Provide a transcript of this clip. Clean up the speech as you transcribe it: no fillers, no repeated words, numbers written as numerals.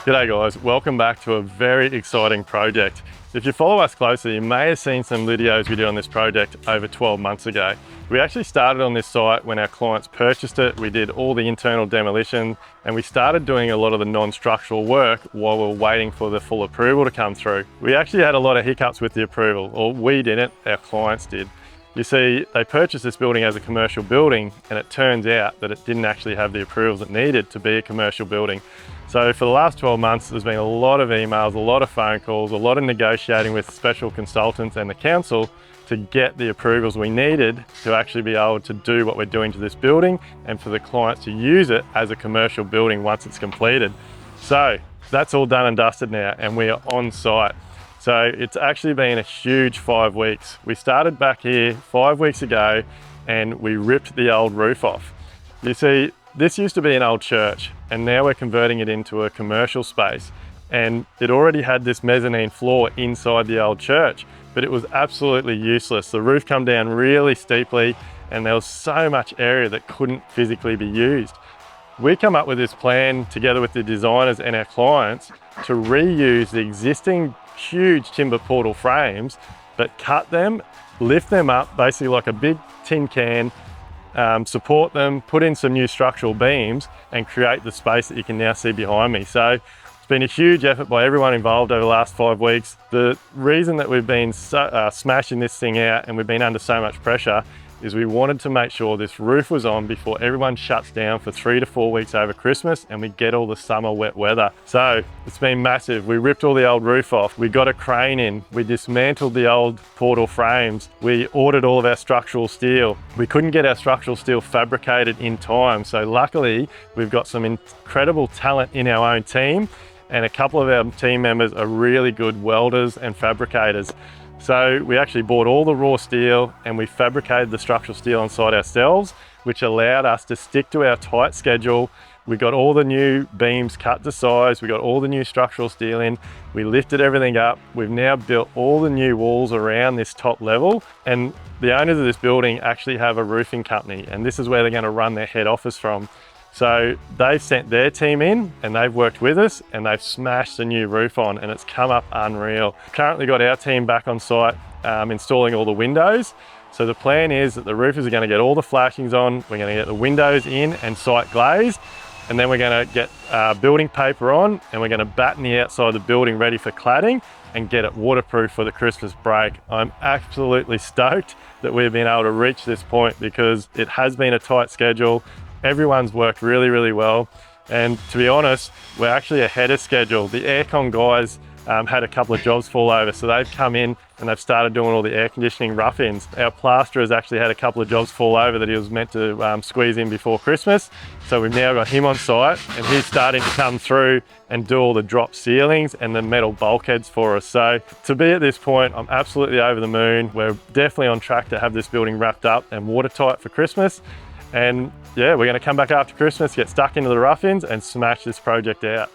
G'day guys, welcome back to a very exciting project. If you follow us closely, you may have seen some videos we did on this project over 12 months ago. We actually started on this site when our clients purchased it. We did all the internal demolition and we started doing a lot of the non-structural work while we were waiting for the full approval to come through. We actually had a lot of hiccups with the approval, or we didn't, our clients did. You see, they purchased this building as a commercial building and it turns out that it didn't actually have the approvals it needed to be a commercial building. So for the last 12 months, there's been a lot of emails, a lot of phone calls, a lot of negotiating with special consultants and the council to get the approvals we needed to actually be able to do what we're doing to this building and for the clients to use it as a commercial building once it's completed. So that's all done and dusted now and we are on site. So it's actually been a huge 5 weeks. We started back here 5 weeks ago and we ripped the old roof off. You see, this used to be an old church and now we're converting it into a commercial space, and it already had this mezzanine floor inside the old church, but it was absolutely useless. The roof come down really steeply and there was so much area that couldn't physically be used. We come up with this plan together with the designers and our clients to reuse the existing huge timber portal frames, but cut them, lift them up basically like a big tin can, support them, put in some new structural beams and create the space that you can now see behind me. So it's been a huge effort by everyone involved over the last 5 weeks. The reason that we've been smashing this thing out and we've been under so much pressure is we wanted to make sure this roof was on before everyone shuts down for 3 to 4 weeks over Christmas and we get all the summer wet weather. So it's been massive. We ripped all the old roof off. We got a crane in. We dismantled the old portal frames. We ordered all of our structural steel. We couldn't get our structural steel fabricated in time. So luckily we've got some incredible talent in our own team, and a couple of our team members are really good welders and fabricators. So we actually bought all the raw steel and we fabricated the structural steel on site ourselves, which allowed us to stick to our tight schedule. We got all the new beams cut to size. We got all the new structural steel in. We lifted everything up. We've now built all the new walls around this top level, and the owners of this building actually have a roofing company, and this is where they're going to run their head office from. So they've sent their team in and they've worked with us and they've smashed the new roof on and it's come up unreal. Currently got our team back on site installing all the windows. So the plan is that the roofers are going to get all the flashings on, we're going to get the windows in and site glazed, and then we're going to get building paper on and we're going to batten the outside of the building ready for cladding and get it waterproof for the Christmas break. I'm absolutely stoked that we've been able to reach this point because it has been a tight schedule. Everyone's worked really, really well. And to be honest, we're actually ahead of schedule. The aircon guys had a couple of jobs fall over, so they've come in and they've started doing all the air conditioning rough-ins. Our plasterer has actually had a couple of jobs fall over that he was meant to squeeze in before Christmas. So we've now got him on site and he's starting to come through and do all the drop ceilings and the metal bulkheads for us. So to be at this point, I'm absolutely over the moon. We're definitely on track to have this building wrapped up and watertight for Christmas. And yeah, we're going to come back after Christmas, get stuck into the rough-ins and smash this project out.